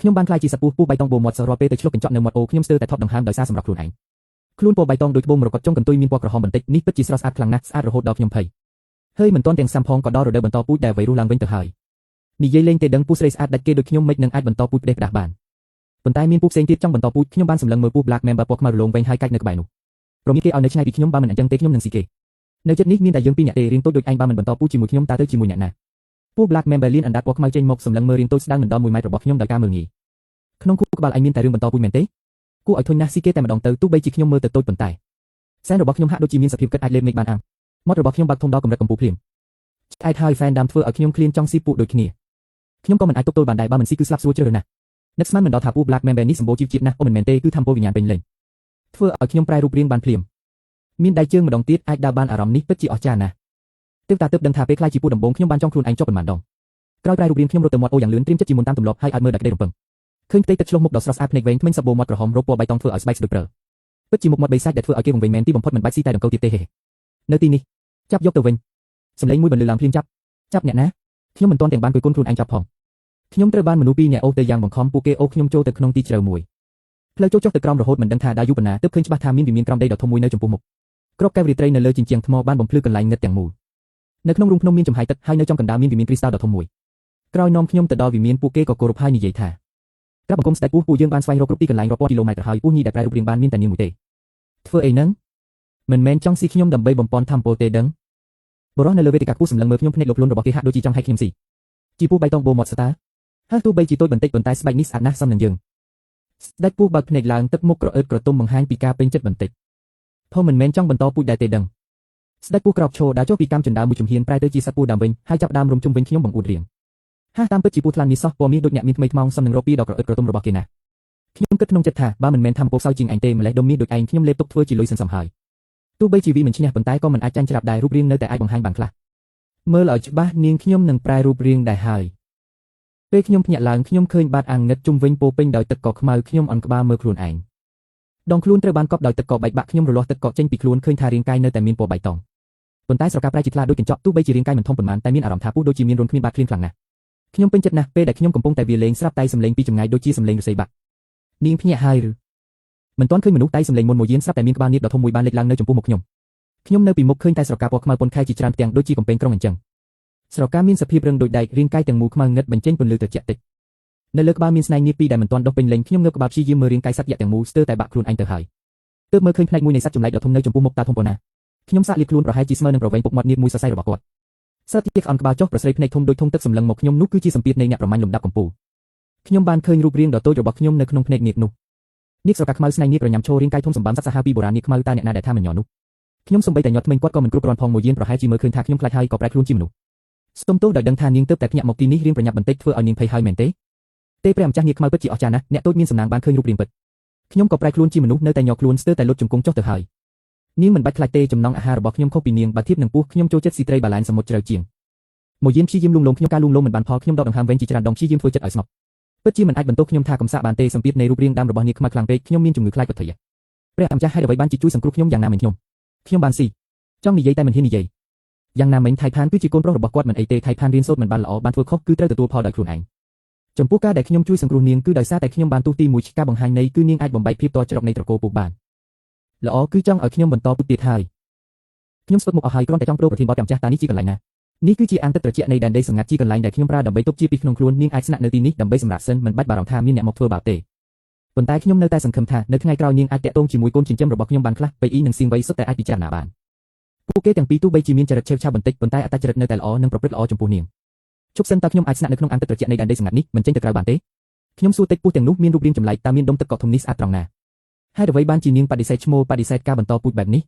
ខ្ញុំបានខ្លាយជាសត្វពស់បៃតងបូមមាត់សរាល់ពេលទៅឆ្លុះកញ្ចក់នៅមាត់អូខ្ញុំស្ទើរតែថប់ដង្ហើមដោយសារសម្រាប់ខ្លួនឯងខ្លួនពណ៌បៃតងដូចត្បូងមរកតចុងកន្ទុយមានពណ៌ក្រហមបន្តិចនេះពិតជាស្រស់ស្អាតខ្លាំងណាស់ស្អាតរហូតដល់ខ្ញុំភ័យហើយមិនទាន់ទាំងសាំផងក៏ដល់រដូវបន្តពូជដែលអ្វីរស់ឡើងវិញទៅហើយនិយាយលេងទេដឹងពស់ស្រីស្អាតដាច់គេដូចខ្ញុំមិននឹងអាចបន្តពូជផ្ដេសផ្ដាស់បានប៉ុន្តែមានពស់ផ្សេងទៀតចង់បន្តពូជខ្ញុំបានសម្លឹងមើលពស់ Black Mamba ពណ៌ខ្មៅរលោងវែងហើយកាច់នៅក្បែរនោះព្រមមានគេឲ្យនៅឆ្ងាយពីខ្ញុំបើមិនអញ្ចឹងទេខ្ញុំនឹងស៊ីគេនៅចិត្តនេះមានតែយើងពីរនាក់ទេរៀងតូចដូចឯងបើមិនបន្តពូជជាមួយខ្ញុំតើទៅជាមួយអ្នកណាពស់ Black Mamba លៀនអណ្ដាតពណ៌ខ្មៅចេញមកសម្លឹងមើលរៀងតូចស្ដើងមិនដល់1ម៉ែត្ររបស់ខ្ញុំដោយការមើលងាយក្នុងខួរក្បាលឯងមានតែរឿងបន្តពូជមែនទេគួរឲ្យធុញណាស់ស៊ីគេតែម្ដងទៅទោះបីជាខ្ញុំមើលទៅតូចប៉ុន្តែសែនរបស់ខ្ញុំហាក់ដូចជាមានសភាពគិតអាចលេបមេឃបានអាំមាត់របស់ខ្ញុំបើកធំដល់កម្រិតកំពូលភ្លាមឆ្អែតហើយហ្វេនដាមធ្វើឲ្យខ្ញុំឃ្លានចង់ស៊ីពួកដូចគ្នាខ្ញុំក៏មិនអាចទប់ទល់បានដែរបើមិនស៊ីគឺស្លាប់ស្រួលជ្រៅណាស់នឹកស្មានមិនដល់ថាពូ Black Mamba នេះសម្បូរជីវជាតិណាស់អូមិនមែនទេគឺធម្មពលវិញ្ញាណពេញលេញធ្វើឲ្យខ្ញុំប្រែរូបរាងបានភ្លាមមានដៃជើងម្ដងទៀតអាចដើរបានអារម្មណ៍នេះពិតជាអស្ចារ្យណាស់ទើបតាទើបដឹងថាពេលខ្លាយជាពូដំបងខ្ញុំបានចង់ខ្លួនឯងចុះប៉ុន្មានដងក្រោយប្រែរូបរាងខ្ញុំរត់ទៅមាត់អូយ៉ាងលឿនត្រៀមចិត្តជាមុនតាមទម្លាប់ហើយឲ្យមើលដល់ក្តីរំពឹងឃើញផ្ទៃទឹកឆ្លុះមុខដ៏ស្រស់ស្អាតភ្នែកវែងធ្មេញសបូរមាត់ក្រហមរោគពណ៌បៃតងធ្វើឲ្យស្បែកស្ដុចព្រើពិតជាមុខមាត់បីសាច់ដែលធ្វើឲ្យគេវង្វេងមែនទីបំផុតមិនបាច់ស៊ីតែដង្កូវទៀតទេនៅទីនេះចាប់យកទៅវិញសម្លេងមួយបន្លឺឡើងភ្លាមចាប់អ្នកណាខ្ញុំមិនទាន់ទាំងបានគយគន់ខ្លួនឯងចាប់ផងខ្ញុំត្រូវបានមនុស្សពីរនាក់អូសទៅយ៉ាងបង្ខំពួកគេអូសខ្ញុំចូលទៅក្នុងទីជ្រៅមួយផ្លូវចូលចុះទៅក្រោមរហូតមិនដឹងថាដើរយូរប៉ុណ្ណាទើបឃើញច្បាស់ថាមានវិមានក្រោមដីដ៏ធំមួយនៅចំពោះមុខក្របកែវរាត្រីនៅលើជញ្ជាំងថ្មបានបំភ្លឺកន្លែងងឹតទាំងមូលនៅក្នុងរូងភ្នំមានចំហាយទឹកហើយនៅចំកណ្ដាលមានវិមានគ្រីស្តាល់ដ៏ធំមួយក្រោយនាំខ្ញុំទៅដល់វិមានពួកគេក៏គោរពហើយនិយាយថាក្រាបបង្គំស្ដេចពស់ពួកយើងបានស្វែងរកគ្រប់ទីកន្លែងរាប់ពាន់គីឡូម៉ែត្រហើយពស់ញីដែលប្រែរូបរាងបានមានតែនាងមួយទេធ្វើអីហ្នឹងមិនមែនចង់ស៊ីខ្ញុំដើម្បីបំពន់ធម្មពលទេដឹងបរិះនៅលើវេទិកាខ្ពស់សម្លឹងមើលខ្ញុំភ្នែកលោកលួនរបស់គេហាក់ដូចជាចង់ឲ្យខ្ញុំស៊ីជីពស់បៃតងបូមមាត់ស្តាហើយទោះបីជាតូចបន្តិចប៉ុន្តែស្បែកនេះស្អាតណាស់សមនឹងយើងស្ដេចពស់បើកភ្នែកឡើងទឹកមុខក្រអឺតក្រទុំបង្ហាញពីការពេញចិត្តបន្តិចផងមិនមែនចង់បន្តពូជដែរទេដឹងស្ដេចពស់ក្រោកឈរដើរចុះពីកាំចិនដាវមួយជំហានប្រែទៅជាសត្វពស់ដើមវិញហើយចាប់ដើមរុំជុំវិញខ្ញុំបង្អួតរៀងតាមពិតជាពស់ថ្លាន់មាសសោះពណ៌មាសដូចអ្នកមានថ្មីថ្មោងសមនឹងរកពីដ៏ក្រអឺតក្រទុំរបស់គេណាខ្ញុំគិតក្នុងចិត្តថាបើមិនមែនធម្មពលខ្សោយជាងឯងទេម្លេះដុំមាសដូចឯងខ្ញុំលេបទុកធ្វើជាលុយសន្សំហើយទោះបីជាវាមិនឈ្នះប៉ុន្តែក៏មិនអាចចាញ់ច្រាប់ដែររូបរាងនៅតែអាចបង្ហាញបានខ្លះមើលឲ្យច្បាស់នាងខ្ញុំនឹងប្រែរូបរាងដែរហើយពេលខ្ញុំភ្ញាក់ឡើងខ្ញុំឃើញបាតអាងងឹតជុំវិញពោពេញដោយទឹកកកខ្មៅខ្ញុំអន់ក្បាលមើលខ្លួនឯងដងខ្លួនត្រូវបានកប់ដោយទឹកកកបែកបាក់ខ្ញុំរលាស់ទឹកកកចេញពីខ្លួនឃើញថារាងកាយនៅតែមានពណ៌បៃតងប៉ុន្តែស្រកាប្រែជាថ្លាដូចកញ្ចក់ទោះបីជារាងកាយមិនធំប៉ុន្មានតែមានអារម្មណ៍ថាពុះដូចជាមានរន្ធគ្មានបាតគ្លៀនខ្លាំងណាស់ខ្ញុំពេញចិត្តណាស់ពេលដែលខ្ញុំកំពុងតែវាលេងស្រាប់តែសំឡេងពីចម្ងាយដូចជាសំឡេងរស័យបាក់នាងភ្ញាក់ហើយឬមិនទាន់ឃើញមនុស្សតែសំឡេងមុនមកយានស្រាប់តែមានក្បាលនាគដ៏ធំមួយបានលេចឡើងនៅចំពោះមុខខ្ញុំនៅពីមុខឃើញតែស្រកាពណ៌ខ្មៅពន់ខែជាច្រើនទាំងដូចជាកំពែងក្រុងអញ្ចឹងស្រកាមានសភាពរឹងដូចដែករាងកាយទាំងមូលខ្មៅងឹតបញ្ចេញពន្លឺត្រជាក់តិចនៅលើក្បាលមានស្នែងនាគពីរដែលមិនទាន់ដុះពេញលេញខ្ញុំងើបក្បាលព្យាយាមមើលរាងកាយសត្វយក្សទាំងមូលស្ទើរតែបាក់ខ្លួនឯងទៅហើយទើបមើលឃើញផ្នែកមួយនៃសត្វចម្លែកដ៏ធំនៅចំពោះមុខតាធំប៉ុណ្ណាខ្ញុំសាកលាខ្លួនប្រហែលជាស្មើនឹងប្រវែងពុកមាត់នាគមួយសរសៃរបស់គាត់សត្វយក្សអន់ក្បាលចុះប្រស្រីភ្នែកធំដូចធុងទឹកសម្លឹងមកខ្ញុំនោះគឺជាសម្ពាធនៃអ្នកប្រមាញ់លំដាប់កំពូលខ្ញុំបានឃើញរូបរាងដ៏តូចរបស់ខ្ញុំនៅក្នុងភ្នែកនាគនោះនាគស្រកាខ្មៅស្នែងនាគប្រញាំឈររាងកាយធំសម្បើមសត្វសាហាវពីបុរាណនាគខ្មៅតើអ្នកណាដែលថាមិនញ័រនោះខ្ញុំសំបីតែញាត់ថ្មីគាត់ក៏មិនគ្រប់គ្រាន់ផងមួយយានប្រហែលជាមើលឃើញថាខ្ញុំខ្លាចហើយក៏ប្រែខ្លួនជាមនុស្សសុំទោសដោយដឹងថានាងទើបតែភ្ញាក់មកទីនេះរៀងប្រញាប់បន្តិចធ្វើឲ្យនាងភ័យហើយមែនទេព្រះម្ចាស់នាគខ្មៅពិតជាអស្ចារ្យណាស់អ្នកតូចមានសំណាងបានឃើញរូបរាងពិតខ្ញុំក៏ប្រែខ្លួនជាមនុស្សនៅតែញ័រខ្លួនស្ទើរតែលុតជង្គង់ចុះទៅហើយនាងមិនបាច់ខ្លាចទេចំណងអាហាររបស់ខ្ញុំខុសពីនាងបើធៀបនឹងពស់ខ្ញុំចូលចិត្តស៊ីត្រីបាឡែនសមុទ្រជ្រៅជាងមួយយានព្យាយាមលួងលោមខ្ញុំការលួងលោមមិនបានផលខ្ញុំដកដង្ហើមវិញជាច្រើនដងព្យាយាមធ្វើចិត្តឲ្យស្ងប់ពិតជាមិនអាចបន្ទោសខ្ញុំថាកំសាកបានទេសម្ពាធនៃរូបរាងដើមរបស់នាគខ្មៅខ្លាំងពេកខ្ញុំមានជំងឺខ្លាចបឋិយព្រះម្ចាស់ហេតុអ្វីបានជួយសង្គ្រោះខ្ញុំយ៉ាងណាមិញខ្ញុំបានស៊ីចង់និយាយតែមិនហ៊ាននិយាយយ៉ាងណាមិញថៃផានគឺជាកូនប្រុសរបស់គាត់មិនអីទេថៃផានរៀនសូត្រមិនបានល្អបានធ្វើខុសគឺត្រូវទទួលផលដោយខ្លួនឯងចំពោះការដែលខ្ញុំជួយសង្គ្រោះនាងគឺដោយសារតែខ្ញុំបានទូទីមួយការបង្ហាញនៃគឺនាងអាចបំបែកភាពតច្រកនៃត្រកូលពូបានល្អគឺចង់ឲ្យខ្ញុំបន្តពុតទៀតហើយខ្ញុំស្ទុតមុខអស់ហើយគ្រាន់តែចង់ប្រូប្រធានបទកម្ចាស់តានេះជាកន្លែងណានេះគឺជាអាងទឹកត្រជាក់នៃដែនដីសម្ងាត់ជាកន្លែងដែលខ្ញុំប្រើដើម្បីទប់ជាពីក្នុងខ្លួននាងអាចស្នាក់នៅទីនេះដើម្បីសម្រាប់សិនមិនបាច់បារម្ភថាមានអ្នកមកធ្វើបាបទេប៉ុន្តែខ្ញុំនៅតែសង្ឃឹមថានៅថ្ងៃក្រោយនាងអាចតាក់ទងជាមួយកូនចិញ្ចឹមរបស់ខ្ញុំបានខ្លះបៃអ៊ីនិងសៀងវៃសុទ្ធតែអាចពិចារណាបានពួកគេទាំងពីរទោះបីជាមានចរិតឆេវឆាវបន្តិចប៉ុន្តែអត្តចរិតនៅតែល្អនិងប្រព្រឹត្តល្អចំពោះនាងជប់សិនតើខ្ញុំអាចស្នាក់នៅក្នុងអាងទឹកត្រជាក់នៃដែនដីសម្ងាត់នេះមិនចេញទៅក្រៅបានទេខ្ញុំសួរតិចពស់ទាំងនោះមានរូបរាងចម្លែកតើមានដុំទឹកកកធំនេះស្អាតត្រង់ណាហើយអ្វីបានជានាងបដិសេធឈ្មោះបដិសេធការបន្តពូជបែបនេះ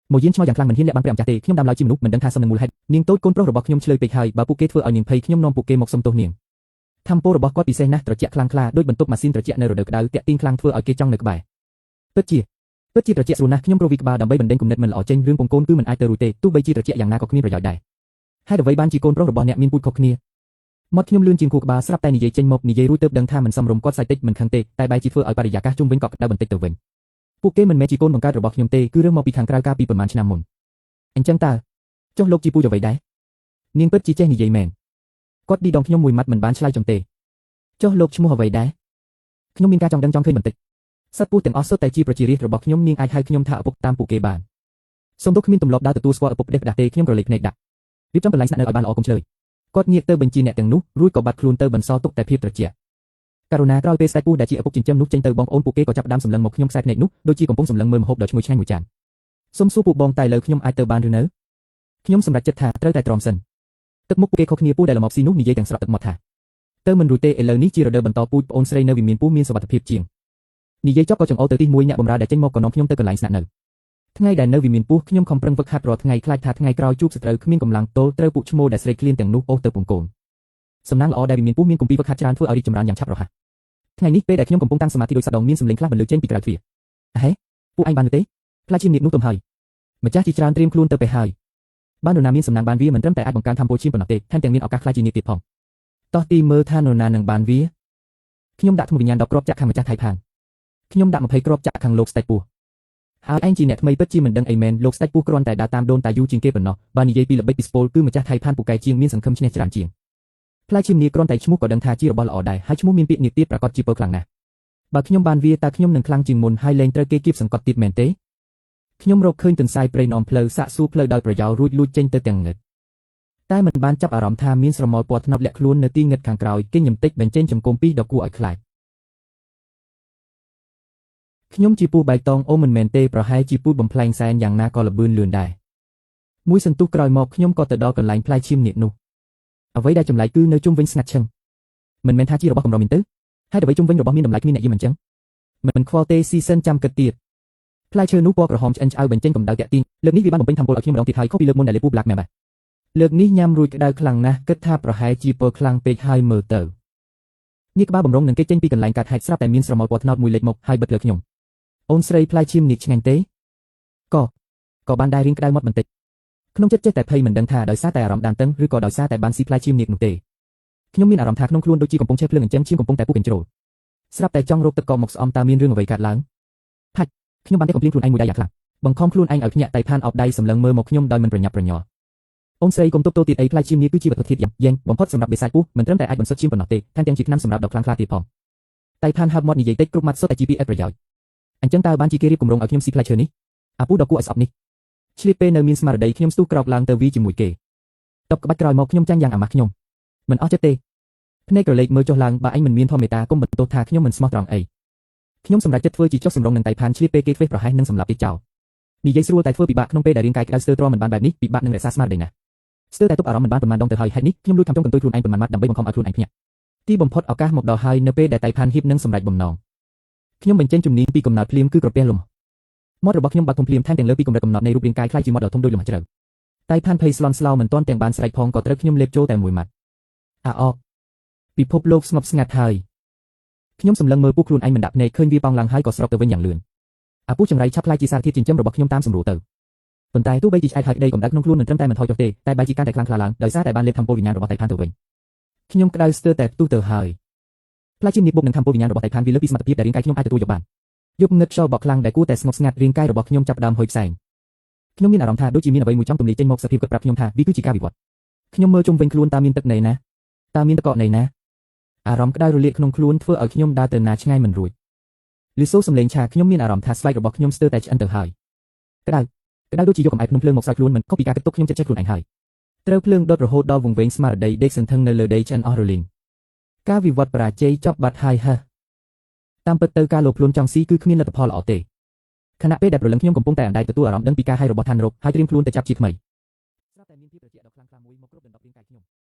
មួយយានឆ្ងល់យ៉ាងខ្លាំងមិនហ៊ានលាក់បានព្រះម្ចាស់ទេខ្ញុំដើមឡើយជាមនុស្សមិនដឹងថាសំនឹងមូលហេតុនាងតូចកូនប្រុសរបស់ខ្ញុំឆ្លើយពេកហើយបើពួកគេធ្វើឲ្យនាងភ័យខ្ញុំនាំពួកគេមកសុំទោសនាងធម្មពលរបស់គាត់ពិសេសណាស់ត្រជាក់ខ្លាំងក្លាដូចបន្ទប់ម៉ាស៊ីនត្រជាក់នៅរដូវក្តៅតាក់ទាញខ្លាំងធ្វើឲ្យគេចង់នៅក្បែរពិតជាត្រជាក់ស្រួលណាស់ខ្ញុំប្រវីក្បាលដើម្បីបណ្ដេញគំនិតមិនល្អចេញរឿងពងកូនគឺមិនអាចទៅរួចទេទោះបីជាត្រជាក់យ៉ាងណាក៏គ្មានប្រយោជន៍ដែរហើយអ្វីបានជាកូនប្រុសរបស់អ្នកមានពូជខុសគ្នាមាត់ខ្ញុំលឿនជាងខួរក្បាលស្រាប់តែនិយាយចេញមកនិយាយរួចទើបដឹងថាមិនសមរម្យគាត់សាច់តិចមិនខឹងទេតែបែរជាធ្វើឲ្យបរិយាកាសជុំវិញក៏ក្តៅបន្តិចទៅវិញពួកគេមិនមែនជាកូនបង្កើតរបស់ខ្ញុំទេគឺរើសមកពីខាងក្រៅកាលពីប្រហែលឆ្នាំមុនអញ្ចឹងតើចុះលោកជាពូជអ្វីដែរនាងពិតជាចេះនិយាយមែនគាត់ឌីដងខ្ញុំមួយម៉ាត់មិនបានឆ្លើយចំទេចុះលោកឈ្មោះអ្វីដែរ ខ្ញុំមានការចង់ដឹងចង់ឃើញបន្តិចសត្វពស់ទាំងអស់សុទ្ធតែជាប្រជារាស្ត្ររបស់ខ្ញុំនាងអាចហៅខ្ញុំថាឪពុកតាមពួកគេបានសូមទោសគ្មានទម្លាប់ដើរទទួលស្គាល់ឪពុកផ្ដេសផ្ដាស់ទេខ្ញុំក្រឡេកភ្នែកដាក់រៀបចំកន្លែងស្នាក់នៅឲ្យបានល្អកុំឆ្លើយគាត់ងាកទៅបញ្ជាអ្នកទាំងនោះរួចក៏បាត់ខ្លួនទៅបន្សល់ទុកតែភាពត្រជាក់ករុណាក្រោយពេលស្ដេចពស់ដែលជាឪពុកចិញ្ចឹមនោះចេញទៅបងប្អូនពួកគេក៏ចាប់ផ្ដើមសម្លឹងមកខ្ញុំខ្សែភ្នែកនោះដូចជាកំពុងសម្លឹងមើលម្ហូបដ៏ឈ្ងុយឆ្ងាញ់មួយចានសូមសួរពួកបងតែឥឡូវខ្ញុំអាចទៅបានឬនៅខ្ញុំសម្រេចចិត្តថាត្រូវតែទ្រាំសិនទឹកមុខពួកគេខុសគ្នាពស់ដែលលំអបស៊ីនោះនិយាយទាំងស្រក់ទឹកមាត់ថាទៅមិនរួចទេឥឡូវនេះជារដូវបន្តពូជប្អូនស្រីនៅវិមានពស់មានសុវត្ថិភាពជាងនិយាយចប់ក៏ចង្អុលទៅទី1អ្នកបម្រើដែលចេញមកក៏នាំខ្ញុំទៅកន្លែងស្នាក់នៅថ្ងៃដែលនៅវិមានពស់ខ្ញុំខំប្រឹងវឹកហាត់រាល់ថ្ងៃខ្លាចថាថ្ងៃក្រោយជួបសត្រូវគ្មានកម្លាំងទល់ត្រូវពួកឈ្មោលដែលស្រីឃ្លានទាំងនោះអូសទៅពងកូនសំណាងល្អដែលវិមានពស់មានគម្ពីរវឹកហាត់ច្រើនធ្វើឲ្យរីកចម្រើនយ៉ាងឆាប់រហ័សថ្ងៃនេះពេលដែលខ្ញុំកំពុងតាំងសមាធិដោយសាដងមានសំឡេងខ្លះបន្លឺចេញពីក្រៅទ្វារហេពួកឯងបានទេខ្លាចជានាគនោះទុំហើយម្ចាស់ជាច្រើនត្រៀមខ្លួនទៅពេលហើយបាននរណាមានសំណាងបានវាមិនត្រឹមតែអាចបង្កើនធម៌ពលឈាមប៉ុណ្ណោះទេថែមទាំងមានឱកាសខ្លាចជានាគទៀតផងតោះទីមើលថានរណានឹងបានវាខ្ញុំដាក់ថ្មវិញ្ញាណ10គ្រាប់ចាក់ខាងម្ចាស់ថៃផានខ្ញុំដាក់20គ្រាប់ចាក់ខាងលោកស្ដេចពស់ហើយឯងជាអ្នកថ្មីពិតជាមិនដឹងអីមែនលោកស្ដេចពស់គ្រាន់តែដើរតាមដូនតាយូរជាងគេប៉ុណ្ណោះបើនិយាយពីល្បិចពីស្ពូលគឺម្ចាស់ថៃផានពូកែជាងមានសង្ឃឹមឈ្នះច្រើនជាងផ្លែឈាមនាគគ្រាន់តែឈ្មោះក៏ដឹងថាជារបស់ល្អដែរហើយឈ្មោះមានពាក្យនាគទៀតប្រកាសជាពើខ្លាំងណាស់បើខ្ញុំបានវាតើខ្ញុំនឹងខ្លាំងជាងមុនហើយលែងត្រូវគេគៀបសង្កត់ទៀតមែនទេខ្ញុំរកឃើញទន្សាយព្រៃនំផ្លូវសាក់សួរផ្លូវដោយប្រយោលរួចលួចចេញទៅទាំងងឹតតែមិនបានចាប់អារម្មណ៍ថាមានស្រមោលពណ៌ថ្នប់លាក់ខ្លួននៅទីងឹតខាងក្រោយគេញឹមតិចបញ្ចេញចំគោមពីរដ៏គួរឲ្យខ្លាចខ្ញុំជាពស់បៃតងអូមិនមែនទេប្រហែលជាពូជបំផ្លែងសែនយ៉ាងណាក៏ល្បឿនលឿនដែរមួយសន្ទុះក្រោយមកខ្ញុំក៏ទៅដល់កន្លែងផ្លែឈាមនាគនោះអ្វីដែលចម្លែកគឺនៅជុំវិញស្ងាត់ឈឹងមិនមែនថាជារបស់កម្រមានទៅហើយអ្វីជុំវិញរបស់មានតម្លៃគ្មានអ្នកយីមិនចឹងមិនខ្វល់ទេស៊ីសិនចាំគិតទៀតផ្លែឈើនោះពណ៌ក្រហមឆ្អិនឆ្អៅបញ្ចេញកម្ដៅតាក់ទាញលើកនេះវាបានបំពេញធម៌ពលឲ្យខ្ញុំម្ដងទៀតហើយខុសពីលើកមុនដែលលេពូ Black Mamba លើកនេះញ៉ាំរួចក្តៅខ្លាំងណាស់គិតថាប្រហែលជាពើខ្លាំងពេកហើយមើលទៅនាគក្បាលបំរុងនឹងគេចេញពីកន្លែងកាត់ហែកស្រាប់តែមានស្រមោលពណ៌ត្នោតមួយលេចមកហើយបិទលើខ្ញុំអូនស្រីផ្លែឈាមនាគឆ្ងាញ់ទេក៏បានដែររៀងក្តៅមាត់បន្តិចក្នុងចិត្តចេះតែភ័យមិនដឹងថាដោយសារតែអារម្មណ៍ដានតឹងឬក៏ដោយសារតែបានស៊ីផ្លែឈាមនាគនោះទេខ្ញុំមានអារម្មណ៍ថាក្នុងខ្លួនដូចជាកំពុងឆេះភ្លើងអញ្ចឹងឈាមកំពុងតែពុះកញ្ជ្រោលស្រាប់តែចង់រកទឹកកកមកស្អំតើមានរឿងអ្វីកើតឡើងហាច់ខ្ញុំបានតែកំភ្លៀងខ្លួនឯងមួយដៃយ៉ាងខ្លាំងបង្ខំខ្លួនឯងឲ្យភ្ញាក់តៃផានអោបដៃសម្លឹងមើលមកខ្ញុំដោយមិនប្រញាប់ប្រញាល់អូនស្រីកុំទប់ទោទៀតអីផ្លែឈាមនាគគឺជាវត្ថុធាតុយ៉ាងបំផុតសម្រាប់បេសាចពស់មិនត្រឹមតែអាចបន្សុទ្ធឈាមប៉ុណ្ណោះទេថែមទាំងជាថ្នាំសម្រាប់ដុសខ្លាំងខ្លាទៀតផងតៃផានហើបមាត់និយាយតិចគ្រប់ម៉ាត់សុទ្ធតែ GPS ប្រយោជន៍អញ្ចឹងតើបានជាគេរៀបគម្រោងឲ្យខ្ញុំស៊ីផ្លែឈើនេះអាពូដ៏គួរឲ្យស្អប់នេះឆ្លៀតពេលនៅមានស្មារតីខ្ញុំស្ទុះក្រោកឡើងទៅវីជាមួយគេតបក្បាច់ក្រោយមកខ្ញុំចាញ់យ៉ាងអាម៉ាស់ខ្ញុំមិនអស់ចិត្តទេភ្នែកក្រឡេកមើលចុះឡើងបើអញមិនមានធម៌មេត្តាកុំបន្ទោសថាខ្ញុំមិនស្មោះត្រង់អីខ្ញុំសម្រេចចិត្តធ្វើជាចុះសម្រុងនឹងតៃផានឆ្លៀតពេលគេធ្វេសប្រហែសនឹងសម្លាប់គេចោលនិយាយស្រួលតែធ្វើពិបាកក្នុងពេលដែលរាងកាយក្តៅស្ទើរទ្រាំមិនបានបែបនេះពិបាកនឹងរក្សាស្មារតីណាស់ស្ទើរតែទប់អារម្មណ៍មិនបានប៉ុន្មានដងទៅហើយហេតុនេះខ្ញុំលួចខាំចុងកន្ទុយខ្លួនឯងប៉ុន្មានម៉ាត់ដើម្បីបង្ខំឲ្យខ្លួនឯងភ្ញាក់ទីបំផុតឱកាសមកដល់ហើយនៅពេលដែលតៃផានហ៊ាបនឹងសម្រេចបំណងខ្ញុំបញ្ចេញជំនាញពីកំណើតភ្លាមគឺក្រពះលំមាត់របស់ខ្ញុំបាត់ធំភ្លាមថែមទាំងលើពីកម្រិតកំណត់នៃរូបរាងកាយខ្លាចជាមាត់ដ៏ធំដូចលំជ្រៅតៃផានភ័យស្លន់ស្លោមិនទាន់ទាំងបានស្រែកផងក៏ត្រូវខ្ញុំលេបចូលតែមួយម៉ាត់អាអកពិភពលោកស្ងប់ស្ងាត់ហើយខ្ញុំសម្លឹងមើលពស់ខ្លួនឯងមិនដាក់ភ្នែកឃើញវាប៉ោងឡើងហើយក៏ស្រកទៅវិញយ៉ាងលឿនអាពស់ចង្រៃឆាប់ខ្លាចជាសារធាតុចិញ្ចឹមរបស់ខ្ញុំតាមសម្រួលទៅប៉ុន្តែទោះបីជាឆ្អែតហើយក្តីកម្ដៅក្នុងខ្លួនមិនត្រឹមតែមិនថយចុះទេតែបែរជាកាន់តែខ្លាំងក្លាឡើងដោយសារតែបានលេបធម្មពលវិញ្ញាណរបស់តៃផានទៅវិញខ្ញុំក្តៅស្ទើរតែផ្ទុះទៅហើយផ្លែឈាមនាគបុកនឹងធម្មពលវិញ្ញាណរបស់តៃផានវាលើសពីសមត្ថភាពដែលរាងកាយខ្ញុំអាចទទួលយកបានយប់ងឹតខ្យល់បក់ខ្លាំងដែលគួរតែស្ងប់ស្ងាត់រាងកាយរបស់ខ្ញុំចាប់ផ្ដើមហុយផ្សែងខ្ញុំមានអារម្មណ៍ថាដូចជាមានអ្វីមួយចង់ទម្លាយចេញមកសភាពគិតប្រាប់ខ្ញុំថាវាគឺជាការវិវត្តខ្ញុំមើលជុំវិញខ្លួនតើមានទឹកណីណាតើមានទឹកកកណីណាអារម្មណ៍ក្តៅរលាកក្នុងខ្លួនធ្វើឲ្យខ្ញុំដើរទៅណាឆ្ងាយមិនរួចលឺសូរសំឡេងឆាខ្ញុំមានអារម្មណ៍ថាស្បែករបស់ខ្ញុំស្ទើរតែឆ្អិនទៅហើយក្តៅដូចជាយកកំអែភ្នំភ្លើងមកស្រោចខ្លួនមិនខុសពីការគិតទុកខ្ញុំចិត្តចេះខ្លួនឯងហើយត្រូវភ្លើងដុតរហូតដល់វង្វេងស្មារតីដេកសន្ធឹងនៅលើដីឆ្អិនអស់រលីងការវិវត្តបរាជ័យចប់បាត់ហើយហ៎តាមពិតទៅការលោភលន់ចង់ស៊ីគឺគ្មានលទ្ធផលល្អទេខណៈពេលដែលព្រលឹងខ្ញុំកំពុងតែអណ្ដែតទទួលអារម្មណ៍ដឹងពីការហាយរបស់ឋានរកហើយត្រៀមខ្លួនទៅចាប់ជាថ្មី